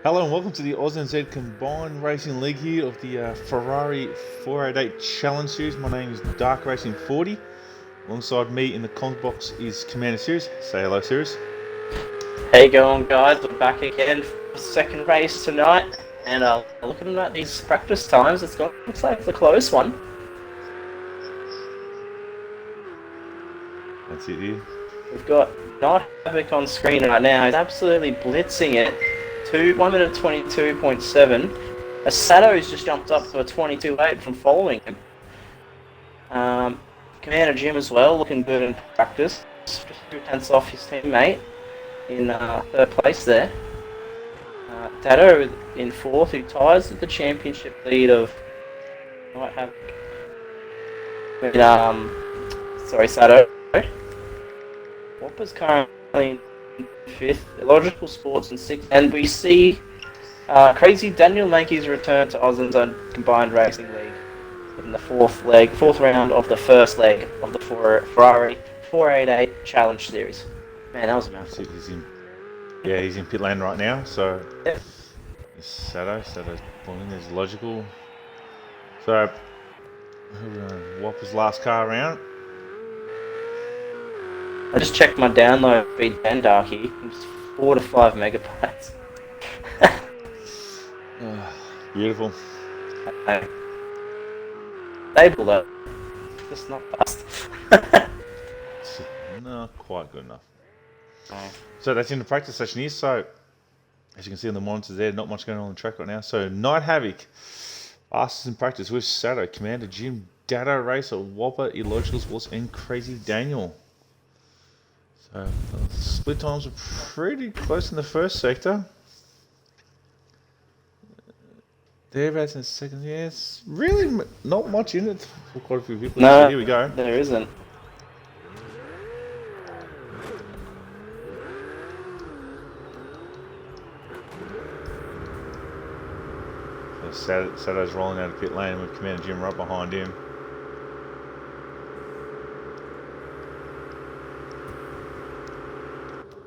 Hello and welcome to the ANZ Combined Racing League here of the Ferrari 488 Challenge Series. My name is Dark Racing 40. Alongside me in the comment box is Commander Series. Say hello, Series. How you going, guys? We're back again for the second race tonight, and looking at these practice times, looks like it's a close one. That's it here. We've got Night Havoc on screen right now. He's absolutely blitzing it. 1 minute 22.7. Asato's just jumped up to a 22.8 from following him. Commander Jim as well, looking good in practice. Just 2 tenths off his teammate in third place there. Dado in fourth, who ties with the championship lead of Night Havoc. Sato. Whopper's currently in fifth, Illogical Sports in sixth, and we see Crazy Daniel make his return to ANZCRL Combined Racing League in the fourth round of the first leg of the Ferrari 488 Challenge Series. Man, that was a mouthful. He's in pit lane right now, so yeah. Sato's pulling, there's Logical. So, Whopper's last car around. I just checked my download speed and Darky. It's 4 to 5 megabytes. Beautiful. Stable though. Just not fast. No, quite good enough. No. So that's in the practice session here. So, as you can see on the monitors there, not much going on the track right now. So, Night Havoc, fastest in practice with Sato, Commander Jim, Dado Racer, Whopper, Illogical Sports, and Crazy Daniel. So, the split times are pretty close in the first sector. Thereabouts in the second. Yeah, it's really not much in it for quite a few people. No, so here we go. There isn't. Sato's rolling out of pit lane with Commander Jim right behind him.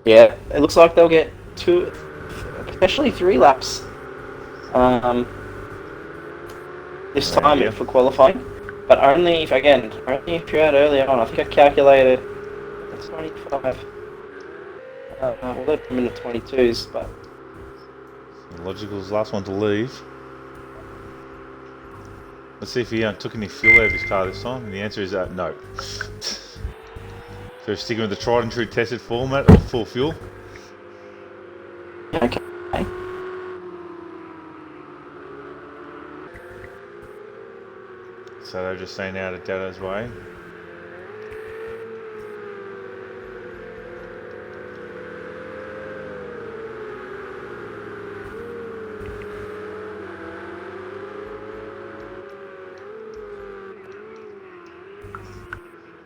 Yeah, it looks like they'll get 2, potentially 3 laps this time for qualifying, but only if you're out early on. I think I calculated 25. Well, they're in the 22s, but Logical's last one to leave. Let's see if he took any fuel out of his car this time. And the answer is no. So sticking with the tried and true tested format of full fuel. Okay. Sato just staying out of Dado's way.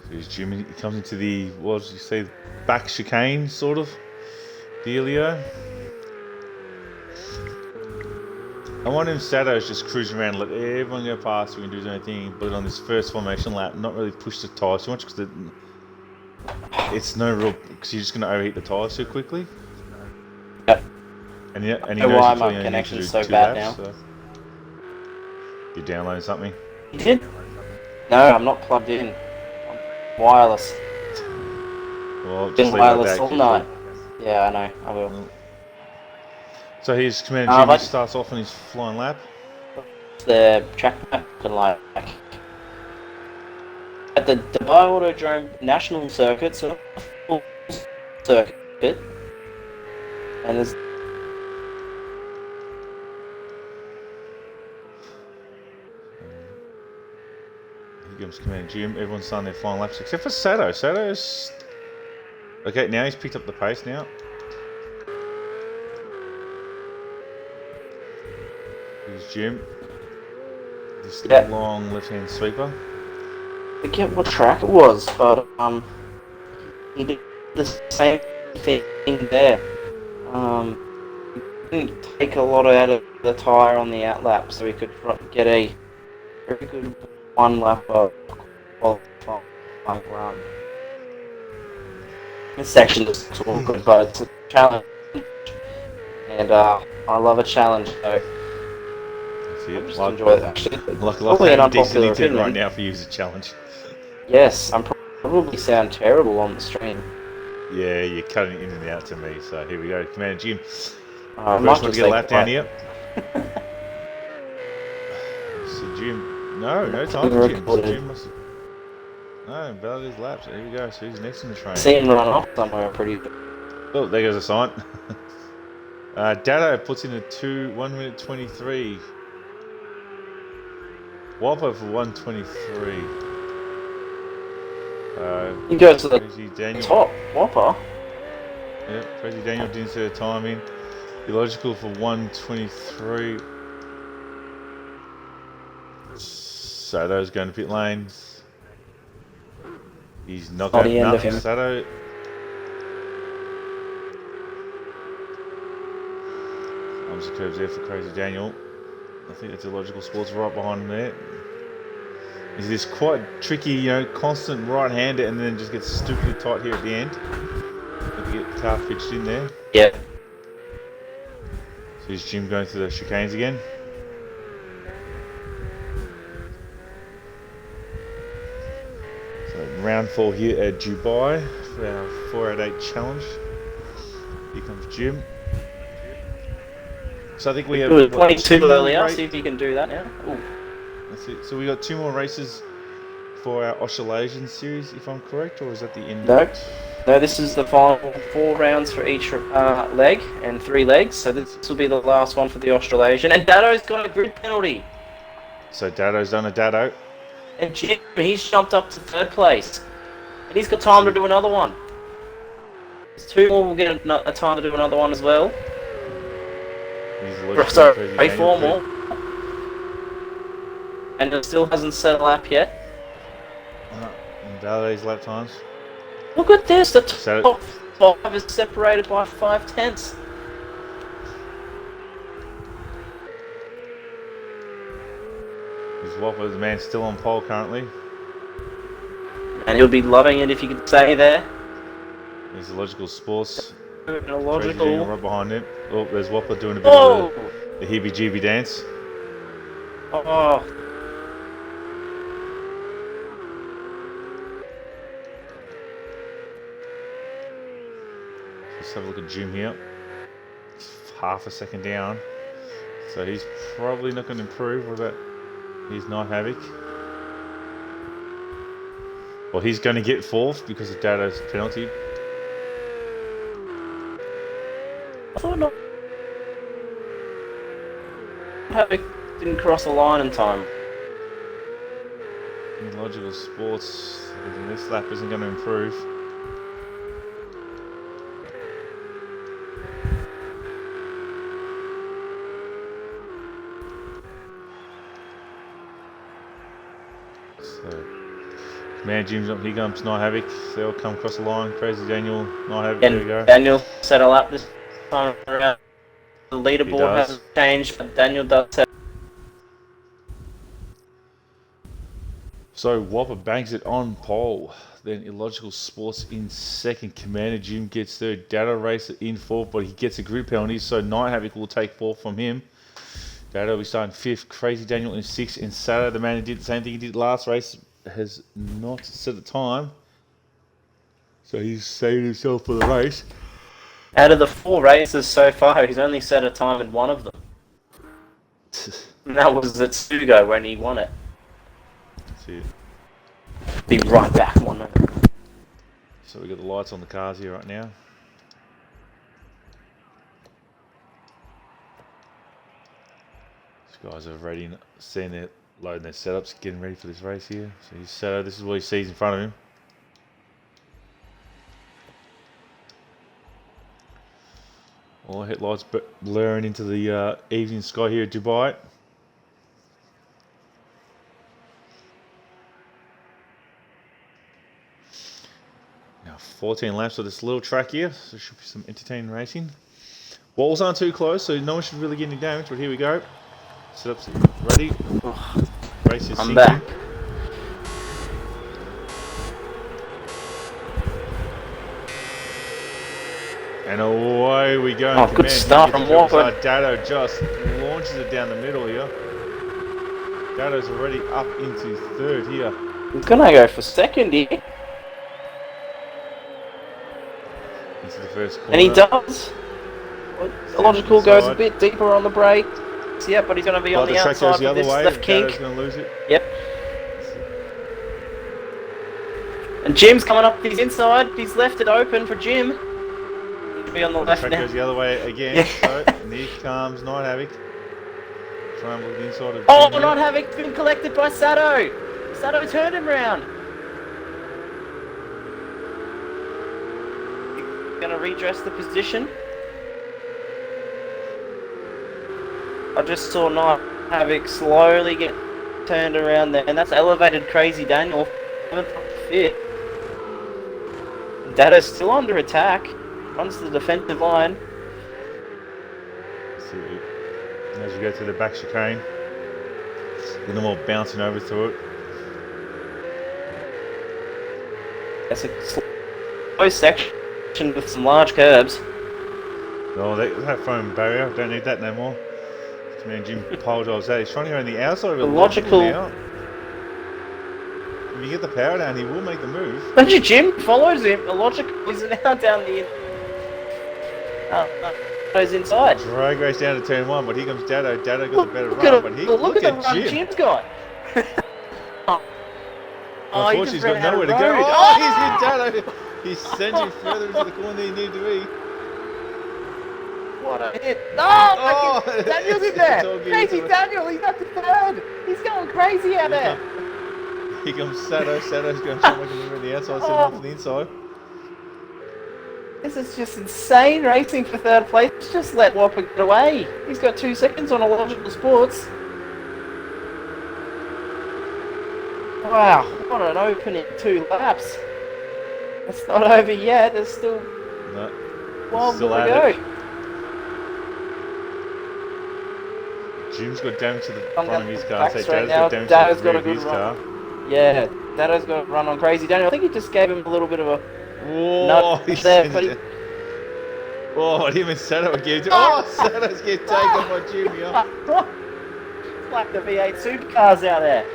So Jimmy, he comes into the, what did you say, back chicane sort of dealio. I want him Sato's just cruising around, let everyone go past, we can do anything, but on this first formation lap, not really push the tyres too much because it's no real, because you're just going to overheat the tyres too quickly. Yep. And he knows why my connection's so bad laps, now. So. You're downloading something? You did? No, I'm not plugged in. I'm wireless. Well, just Been wireless all night. Yeah, I know. I will. Well. So here's Commander Jim, he starts off on his flying lap. The track map can like at the Dubai Autodrome National Circuit, so full circuit, and there's here comes Commander Jim. Everyone's starting their flying laps except for Sato. Sato's okay now. He's picked up the pace now. Here's Jim. This long left-hand sweeper. I forget what track it was, but he did the same thing there. He didn't take a lot out of the tyre on the outlap, so he could get a very good 1 lap of qualifying run. This section looks all good, but it's a challenge. And I love a challenge, so That's I it. just Like, enjoy it, actually. like Probably an having decent unpopular intent right opinion. now for you as a challenge. Yes, I'm probably sound terrible on the stream. Yeah, you're cutting it in and out to me. So here we go, Commander Jim. I First might one to just get a say lap down goodbye. here. So Jim, no time for Being Jim. So recorded. Jim must. No, valid his laps. Here we go. So he's next in the train. See him run off somewhere pretty. Oh, there goes a sign. Dado puts in a 1 minute 23. Whopper for 123. He goes to the Crazy Daniel. top. Whopper. Yep, Crazy Daniel didn't set a time in. Illogical for 123. Sato's going to pit lanes. He's not Not going the end to of him. Sato. Arms and curves there for Crazy Daniel. I think it's Illogical Sports right behind him there. Is this quite tricky, constant right-hander and then just gets stupidly tight here at the end. Have to get the car pitched in there. Yeah. So is Jim going through the chicanes again? So round 4 here at Dubai for our 488 challenge. Here comes Jim. So I think we have It was 22 earlier. race. See if you can do that now. Ooh. That's it. So we got 2 more races for our Australasian series, if I'm correct, or is that the end? No, this is the final 4 rounds for each leg and 3 legs. So this will be the last one for the Australasian. And Dado's got a grid penalty. So Dado's done a Dado. And Jim, he's jumped up to 3rd place. And he's got time to do another one. There's 2 more, we'll get a time to do another one as well. Sorry, 4 more. And it still hasn't set a lap yet. And Dado's lap times. Look at this, the top 5 is separated by 5/10. His Whopper, the man still on pole currently. And he'll be loving it if you could stay there. There's Illogical Sports. Illogical. Right behind him. Oh, there's Whopper doing a bit Oh! of the heebie-jeebie dance. Oh. Let's have a look at Jim here. He's half a second down. So he's probably not going to improve. What about his Night Havoc? Well, he's going to get 4th because of Dado's penalty. I thought not. Havoc didn't cross the line in time. Illogical Sports, this lap isn't going to improve. So, man, Jim's up, here comes Night Havoc. They'll come across the line. Crazy Daniel, Night Havoc, And there we go. Daniel set a lap this time around. The He leaderboard does. hasn't changed, but Daniel does set. So Whopper bangs it on pole. Then Illogical Sports in 2nd. Commander Jim gets 3rd. Dado Racer in 4th, but he gets a grid penalty, so Night Havoc will take 4th from him. Dado will be starting 5th. Crazy Daniel in 6th. And Sato, the man who did the same thing he did last race, has not set a time. So he's saved himself for the race. Out of the 4 races so far, he's only set a time in 1 of them. And that was at Sugo when he won it. That's it. Be right back, 1 minute. So we got the lights on the cars here right now. These guys are ready, seeing their loading their setups, getting ready for this race here. So he's Sato, this is what he sees in front of him. All the headlights blurring into the evening sky here at Dubai. Now 14 laps of this little track here, so there should be some entertaining racing. Walls aren't too close, so no one should really get any damage, but here we go. Setups ready. Race is I'm syncing. back. And away we go. Oh, good start from Walker. Dado just launches it down the middle here. Dado's already up into third here. He's gonna go for second here. Into the first corner. And he does. Illogical goes a bit deeper on the brake. Yeah, but he's going to be on the outside the with this way. left kink. Going to lose it. Yep. And Jim's coming up his inside. He's left it open for Jim. He'll be on the left track now. Goes the other way again. Yeah. So, and here comes Night Havoc. Trying to look inside of Oh, Jim Night Havoc's been collected by Sato. Sato turned him round. Going to redress the position. I just saw Night Havoc slowly get turned around there, and that's elevated Crazy Daniel. 5th. Dado's still under attack. Runs to the defensive line. As we go to the back chicane, get them all bouncing over to it. That's a slow section with some large curbs. Oh, that foam barrier, don't need that no more. Man, Jim apologised that. He's trying to go on the outside of Illogical now. If you get the power down, he will make the move. Don't you, Jim follows him. Illogical is now down the goes inside. Drag race down to turn 1, but here comes Dado. Dado got the better run, but look at the run Jim. Jim's got. Unfortunately, he's got nowhere to go. Oh, he's hit Dado. He's sent him further into the corner than he needed to be. What a hit! Oh, Daniel's in there! Crazy Daniel, he's at the third! He's going crazy out there! Here comes Sato. Sato's going to try and make a move on the outside, set off on the inside. This is just insane racing for third place. Just let Whopper get away. He's got 2 seconds on Illogical Sports. Wow, what an opening 2 laps. It's not over yet, there's still... No, well, still to go. Jim's got damage to the front of his car, so Dado's got damage to the rear of his car. Yeah, Dado's got a run on Crazy Daniel. I think he just gave him a little bit of a nudge there, but him and Sato again. Oh, Sato's getting taken by Jim here. It's like the V8 supercars out there.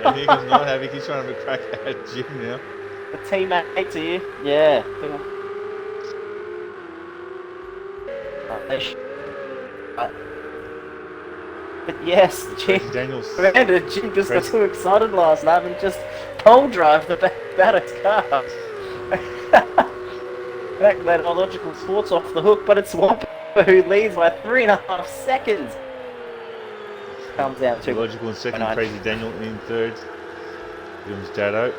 And here comes Night Havoc, he's trying to have a crack at Jim now. The teammates here, yeah. But yes, Jim just got too excited last night and just pole drive the back of his car. That led Illogical Sports off the hook, but it's Whopper who leads by 3.5 seconds. Comes out to Illogical in second, Crazy Daniel in third. Here comes Dado.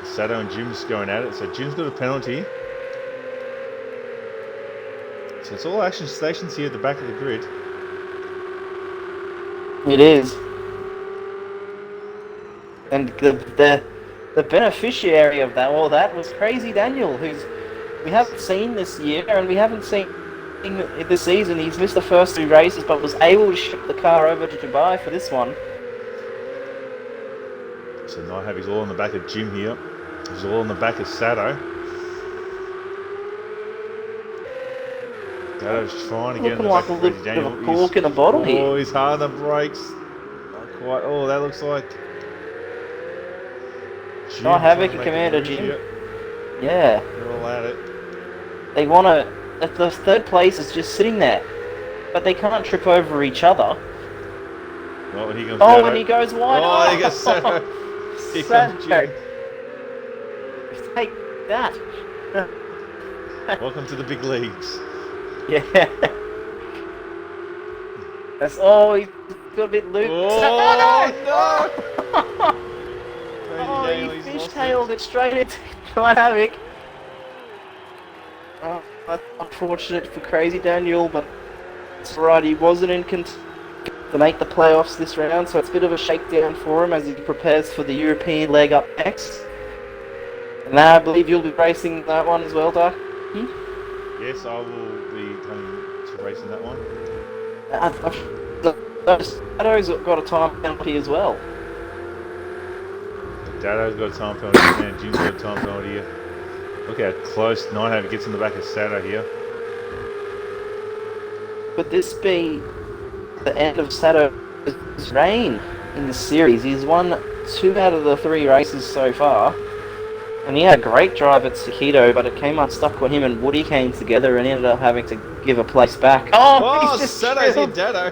Sato and Jim's going at it, so Jim's got a penalty. So it's all action stations here at the back of the grid. It is. And the beneficiary of that was Crazy Daniel, who's we haven't seen this year, and we haven't seen this season. He's missed the first 2 races, but was able to ship the car over to Dubai for this one. So Night Havoc's all on the back of Jim here. He's all on the back of Sato. Dado's trying to get in the back of Crazy Daniel. Looking like a cork in a bottle here. Oh, he's hard on the brakes. Not quite. Oh, that looks like Night Havoc and Commander Jim. Yeah. They're all at it. They want to... The third place is just sitting there. But they can't trip over each other. Oh, here comes Sato. And he goes wide. Oh, there goes Sato. Here comes Jim. Take that. Welcome to the big leagues. Yeah. That's all. He's got a bit loose. Oh, no! Oh, he fishtailed it straight into Night Havoc. Oh, that's unfortunate for Crazy Daniel, but it's right. He wasn't in contention to make the playoffs this round, so it's a bit of a shakedown for him as he prepares for the European leg up next. And I believe you'll be racing that one as well, Dark. Yes, I will be coming to racing that one. Dado's got a time penalty as well. Dado's got a time penalty and Jim's got a time penalty here. Look how close Night Havoc gets in the back of Sato here. could this be the end of Sato's reign in the series? He's won 2 out of the 3 races so far, and he had a great drive at Sakito, but it came unstuck when him and Woody came together and he ended up having to give a place back. Oh, he's just Sato's drilled. in Dado.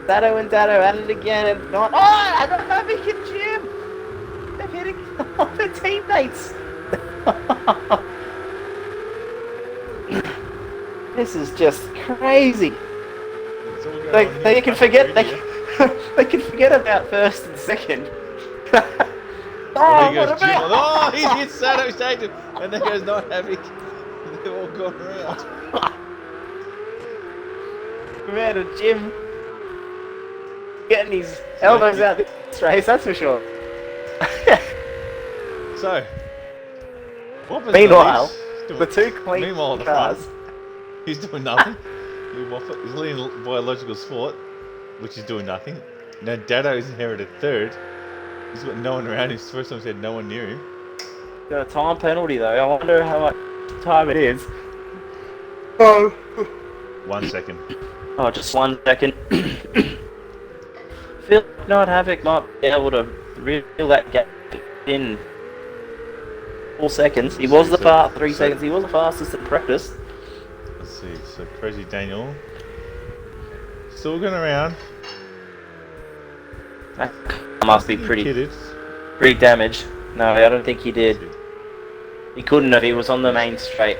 Sato and Dado at it again, and not. Oh, I don't have a hit Jim. They're hitting all their teammates. This is just crazy. They can forget they can forget about first and second. Oh, he hits Sato, taken, and there goes Not Havoc. They've all gone around. Man, and Jim getting his elbows out this race, that's for sure. So, Whopper's meanwhile, doing, the 2 clean cars. He's doing nothing. He's leading biological sport, which is doing nothing. Now Dado's inherited 3rd. He's got no one around him. It's the first time he's had no one near him. Got a time penalty though. I wonder how much time it is. 1 second. Oh, just 1 second. Feel Not Havoc might be able to reel that gap in 4 seconds. He was the 3 seconds. He was the fastest in practice. Let's see. So Crazy Daniel still going around. That must be pretty damaged. No, I don't think he did. He couldn't have. He was on the main straight.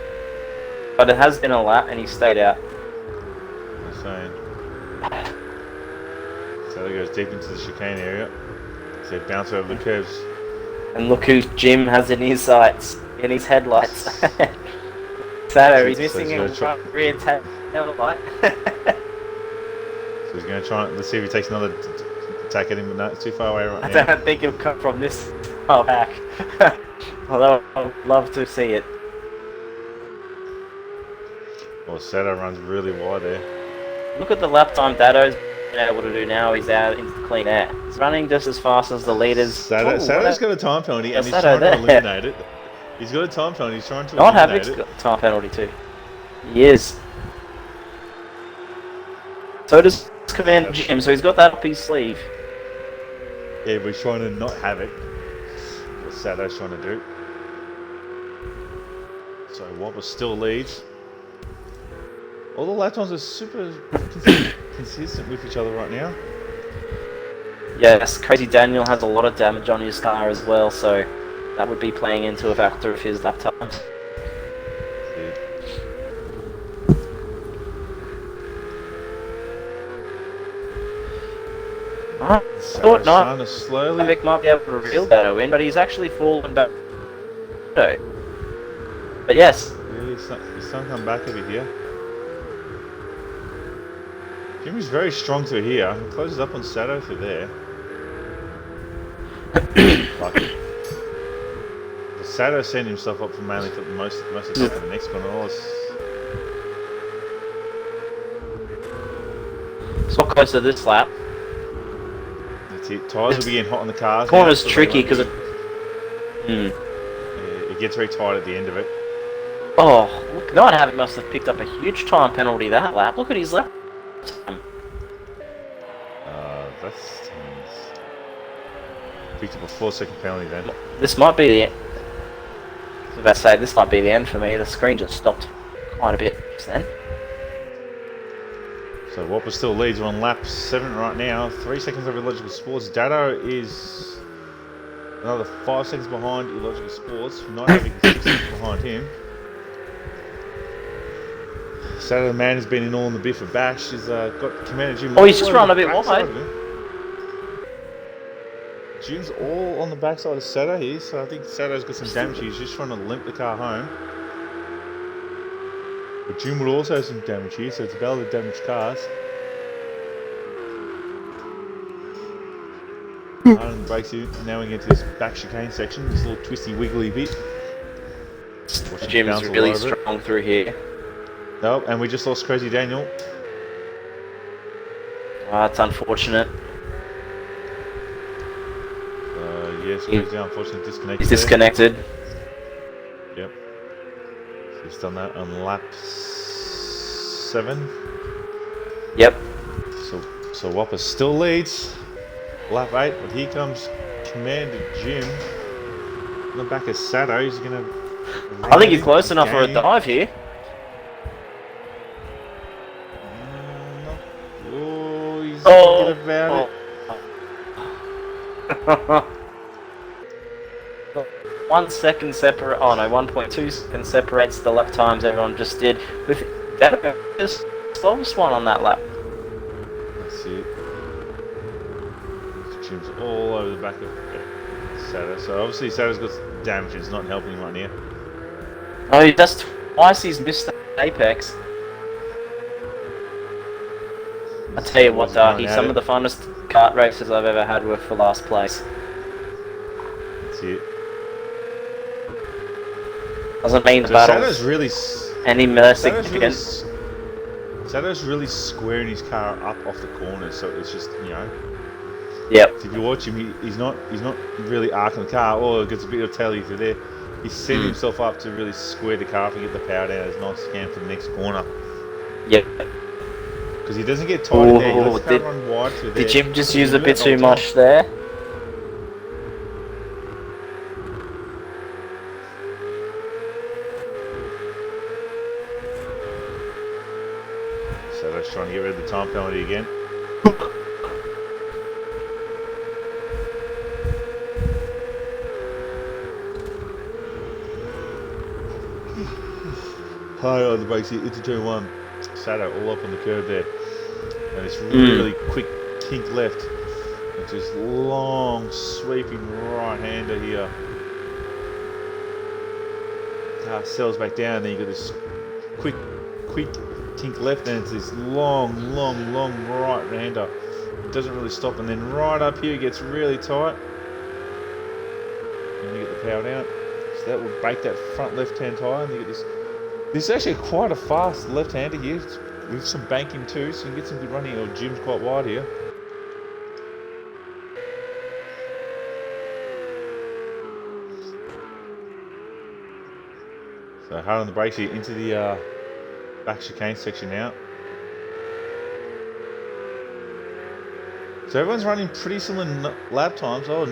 But it has been a lap, and he stayed out. Insane. So he goes deep into the chicane area. So bounce over the curves. And look who Jim has in his sights, in his headlights. Sato, he's missing a rear tail light. So he's going to try. Let's see if he takes another attack at him, but no, it's too far away right now. I don't think he'll come from this far back. Although I'd love to see it. Well, Sato runs really wide there. Look at the lap time Dado's been able to do now. He's out into the clean air. He's running just as fast as the leaders. Sato's got a time penalty, and he's trying to eliminate it. He's got a time penalty. He's trying to Not eliminate Havoc's it. got a time penalty too. He is. So does Commander Jim. So he's got that up his sleeve. Yeah, but he's trying to not have it. What Sato's trying to do. So Whopper still leads. All the lap times are super consistent with each other right now. Yes, Crazy Daniel has a lot of damage on his car as well, so that would be playing into a factor of his lap times. I thought not. Havoc might be able to reel Dado in, but he's actually fallen back. But yes. Yeah, he's starting to come back over here. Jimmy's very strong through here. He closes up on Sato through there. But Sato sent himself up for mainly for most of the time for the next corner. It's not close to this lap. That's it. Tyres will be getting hot on the cars. Corner's tricky because it... Yeah, it gets very tight at the end of it. Oh, look, Night Havoc must have picked up a huge time penalty that lap. Look at his lap time. That's picked up a 4-second penalty then. This might be the end. I was about to say, this might be the end for me. The screen just stopped quite a bit then. So Whopper still leads. We're on lap 7 right now. 3 seconds over Illogical Sports. Dado is another 5 seconds behind Illogical Sports. Not having 6 seconds behind him. Sato the man has been in all in the biff of bash. He's got Commander Jim. Oh, he's just run a bit wide. Jim's all on the backside of Sato here, so I think Sato's got some damage. He's just trying to limp the car home. But Jim would also have some damage here, so it's about the damaged cars. Iron brakes here. Now we get to this back chicane section, this little twisty wiggly bit. Jim's really strong through here. Nope, and we just lost Crazy Daniel. Oh, that's unfortunate. Yes, Crazy unfortunately disconnected. He's disconnected. Yep. So he's done that on lap 7. Yep. So Whopper still leads. Lap 8, but here comes Commander Jim. On the back of Sato, he's going to... I think he's close enough for a dive here. Oh, he's Oh. thinking about it. 1 second separate. Oh no, 1.2 seconds separates the lap times everyone just did. With that is slowest one on that lap. That's it. Jim's all over the back of Sato. So obviously Sato's got damage. It's not helping him right now. Oh, that's twice he's missed the apex. I tell you what, Darky, some of the funnest kart races I've ever had were for last place. That's it. Doesn't mean the So battle's Sato's really... any more significant. Sato's really squaring his car up off the corners, so it's just, you know... Yep. If you watch him, he's not really arcing the car. Oh, it gets a bit of tail through there. He's setting himself up to really square the car up and get the power down as nice scan for the next corner. Yep. Because he doesn't get tight there. He lets the car run wide through there. Did Jim just use a bit too much there? So that's trying to get rid of the time penalty again. High on the brakes here, into turn 1. Sato all up on the curb there. And it's really quick kink left. And just long sweeping right hander here. Car settles back down, and then you got this quick kink left, and it's this long right hander. It doesn't really stop, and then right up here it gets really tight. And you get the power down. So that will break that front left-hand tyre, and you get this. This is actually quite a fast left-hander here, with some banking too, so you can get some good running. Oh, Jim's quite wide here. So hard on the brakes here, into the back chicane section now. So everyone's running pretty similar lap times. Oh,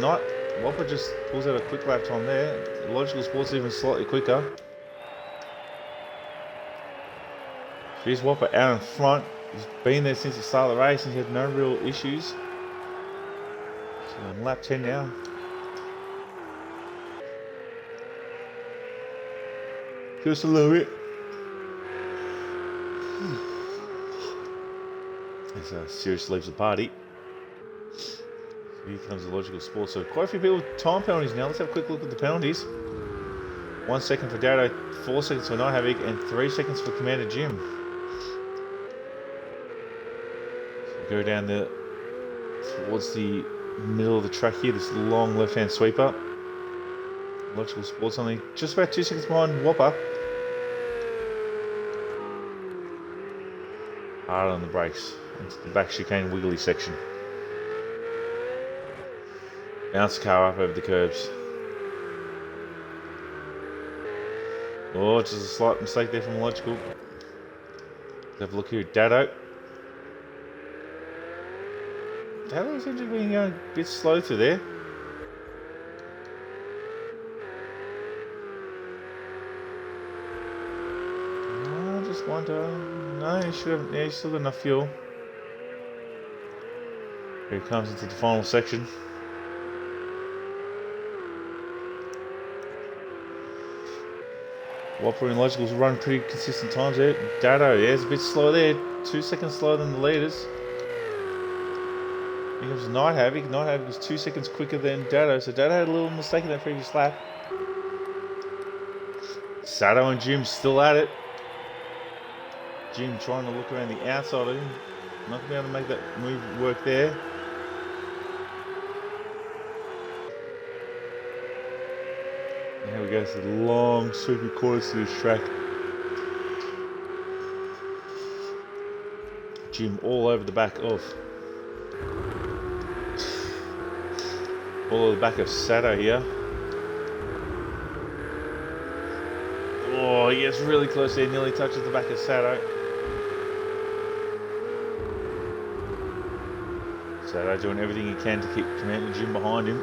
Whopper just pulls out a quick lap time there. Logical Sports even slightly quicker. Here's Whopper out in front. He's been there since the start of the race and he's had no real issues. So on lap 10 now. Just a little bit. As Sirius leaves the party. So here comes the Logical Sports. So quite a few people with time penalties now. Let's have a quick look at the penalties. 1 second for Dado, 4 seconds for Night Havoc, and 3 seconds for Commander Jim. Go down there towards the middle of the track here, this long left-hand sweeper. Logical Sports only just about 2 seconds behind Whopper. Hard on the brakes into the back chicane wiggly section. Bounce the car up over the curbs. Oh, just a slight mistake there from Logical. Let's have a look here at Dado. Dado seems to be going a bit slow through there. I just wonder. No, he should have. Yeah, he's still got enough fuel. Here he comes into the final section. Whopper and Logicals run pretty consistent times there. Dado, yeah, it's a bit slow there. 2 seconds slower than the leaders. Here comes Night Havoc. Night Havoc was 2 seconds quicker than Dado, so Dado had a little mistake in that previous lap. Sato and Jim still at it. Jim trying to look around the outside of him. Not going to be able to make that move work there. Here we go, to the long sweeping corners to this track. Jim all over the back of. All over the back of Sato here. Oh, he gets really close there, nearly touches the back of Sato. Sato doing everything he can to keep Commander Jim behind him.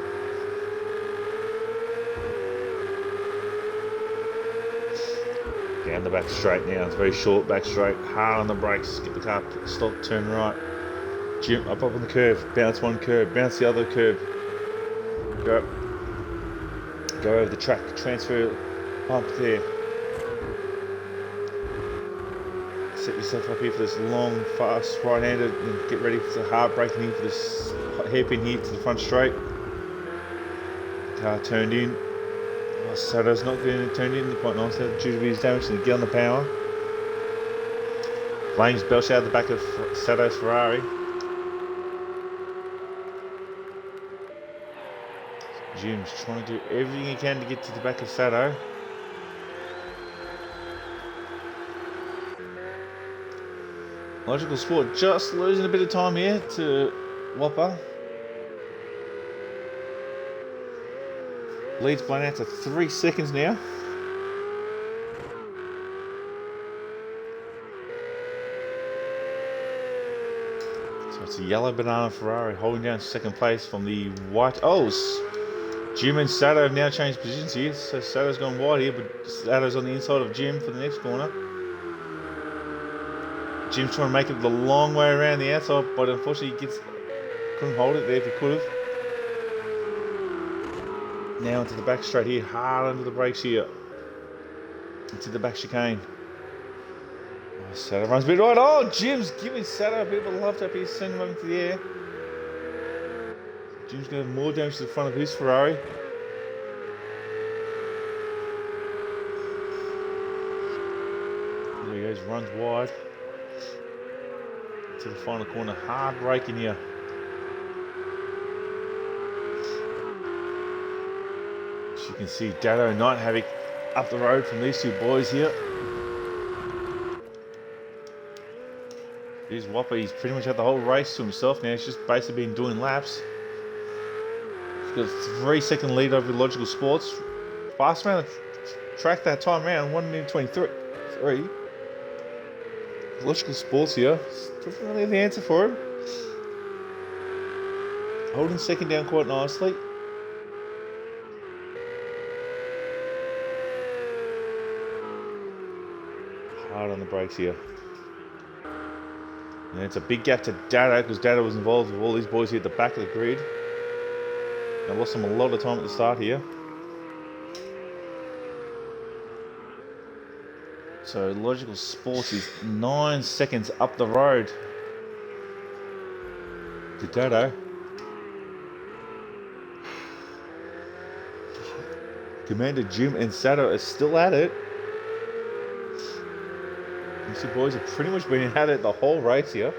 Down the back straight now. It's very short back straight. Hard on the brakes. Get the car stopped. Turn right. Jim up on the curve. Bounce one curve. Bounce the other curve. Go over the track. Transfer pump there. Set yourself up here for this long, fast right-handed, and get ready for the hard braking in for this hairpin here to the front straight. Car turned in. Oh, Sato's not getting turned in. Quite nice due to his damage and get on the power. Flames belch out the back of Sato's Ferrari. Jim's trying to do everything he can to get to the back of Sato. Logical Sport just losing a bit of time here to Whopper. Lead's blown out to 3 seconds now. So it's a yellow banana Ferrari holding down second place from the white O's. Jim and Sato have now changed positions here. So Sato's gone wide here, but Sato's on the inside of Jim for the next corner. Jim's trying to make it the long way around the outside, but unfortunately he couldn't hold it there if he could have. Now into the back straight here, hard under the brakes here. Into the back chicane. Oh, Sato runs a bit right. Oh, Jim's giving Sato a bit of a love tap here, sending him into the air. Jim's going to have more damage to the front of his Ferrari. There he goes, runs wide. To the final corner, hard braking here. As you can see, Dado and Night Havoc up the road from these two boys here. Here's Whopper, he's pretty much had the whole race to himself now. He's just basically been doing laps. He's got a 3-second lead over Logical Sports. Fast around the track that time round, 1 minute 23. Logical Sports here. Doesn't really have the answer for him. Holding second down quite nicely. Hard on the brakes here. And it's a big gap to Dado because Dado was involved with all these boys here at the back of the grid. I lost them a lot of time at the start here. So Logical Sports is 9 seconds up the road to Dado. Commander Jim and Sato are still at it. These two boys have pretty much been at it the whole race here.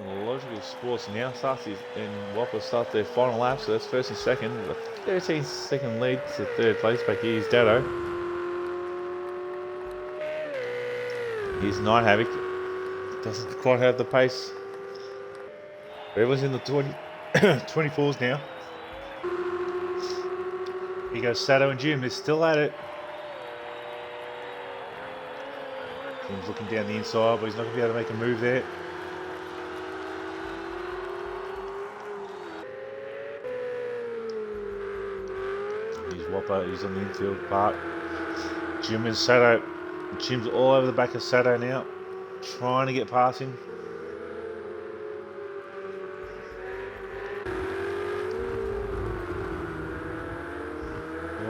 Logical Sports now starts and Whopper starts their final lap, so that's first and second. With a 13-second lead to third place back here is Dado. Here's Night Havoc. Doesn't quite have the pace. Everyone's in the 24s now. Here goes Sato and Jim. They're still at it. Jim's looking down the inside, but he's not going to be able to make a move there. Here's Whopper. He's on the infield part. Jim and Sato. Jim's all over the back of Sato now, trying to get past him.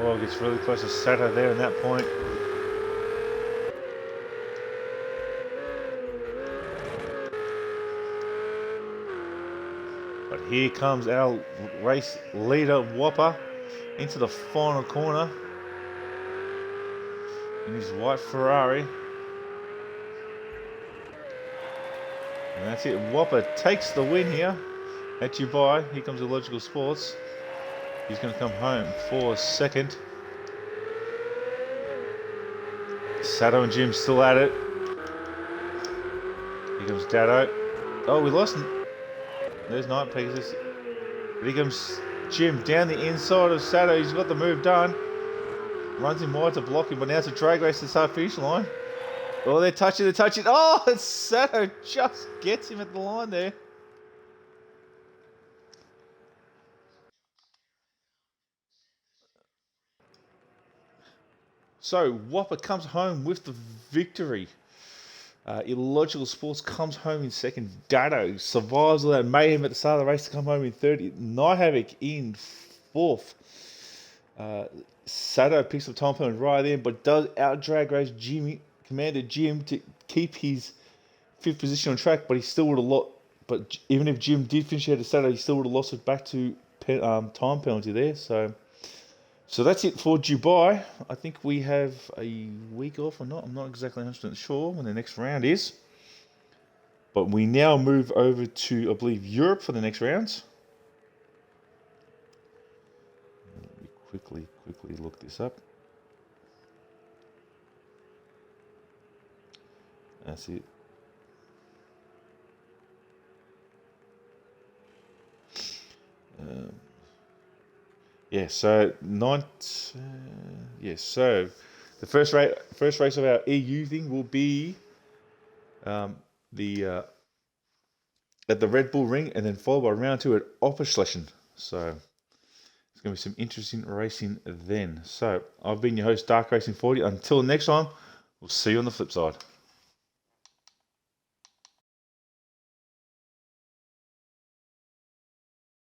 Oh, gets really close to Sato there in that point. But here comes our race leader, Whopper, into the final corner. In his white Ferrari. And that's it. Whopper takes the win here at Dubai. Here comes the Logical Sports. He's going to come home for second. Sato and Jim still at it. Here comes Dado. Oh, we lost him. There's Night Pegasus. But here comes Jim down the inside of Sato. He's got the move done. Runs him wide to block him, but now it's a drag race to the start finish line. Oh, they're touching. Oh, it's Sato just gets him at the line there. So, Whopper comes home with the victory. Illogical Sports comes home in second. Dado survives all that mayhem at the start of the race to come home in third. Night Havoc in fourth. Sato picks up time penalty right there, but does out-drag race Commander Jim to keep his fifth position on track, but he still would have lost. But even if Jim did finish ahead of Sato, he still would have lost it back to time penalty there. So that's it for Dubai. I think we have a week off or not. I'm not exactly 100% sure when the next round is. But we now move over to, I believe, Europe for the next rounds. Let me quickly look this up. That's it. So the first race of our EU thing will be at the Red Bull Ring, and then followed by round 2 at Opperschlessen. So it's going to be some interesting racing then. So I've been your host, Dark Racing 40. Until next time, we'll see you on the flip side.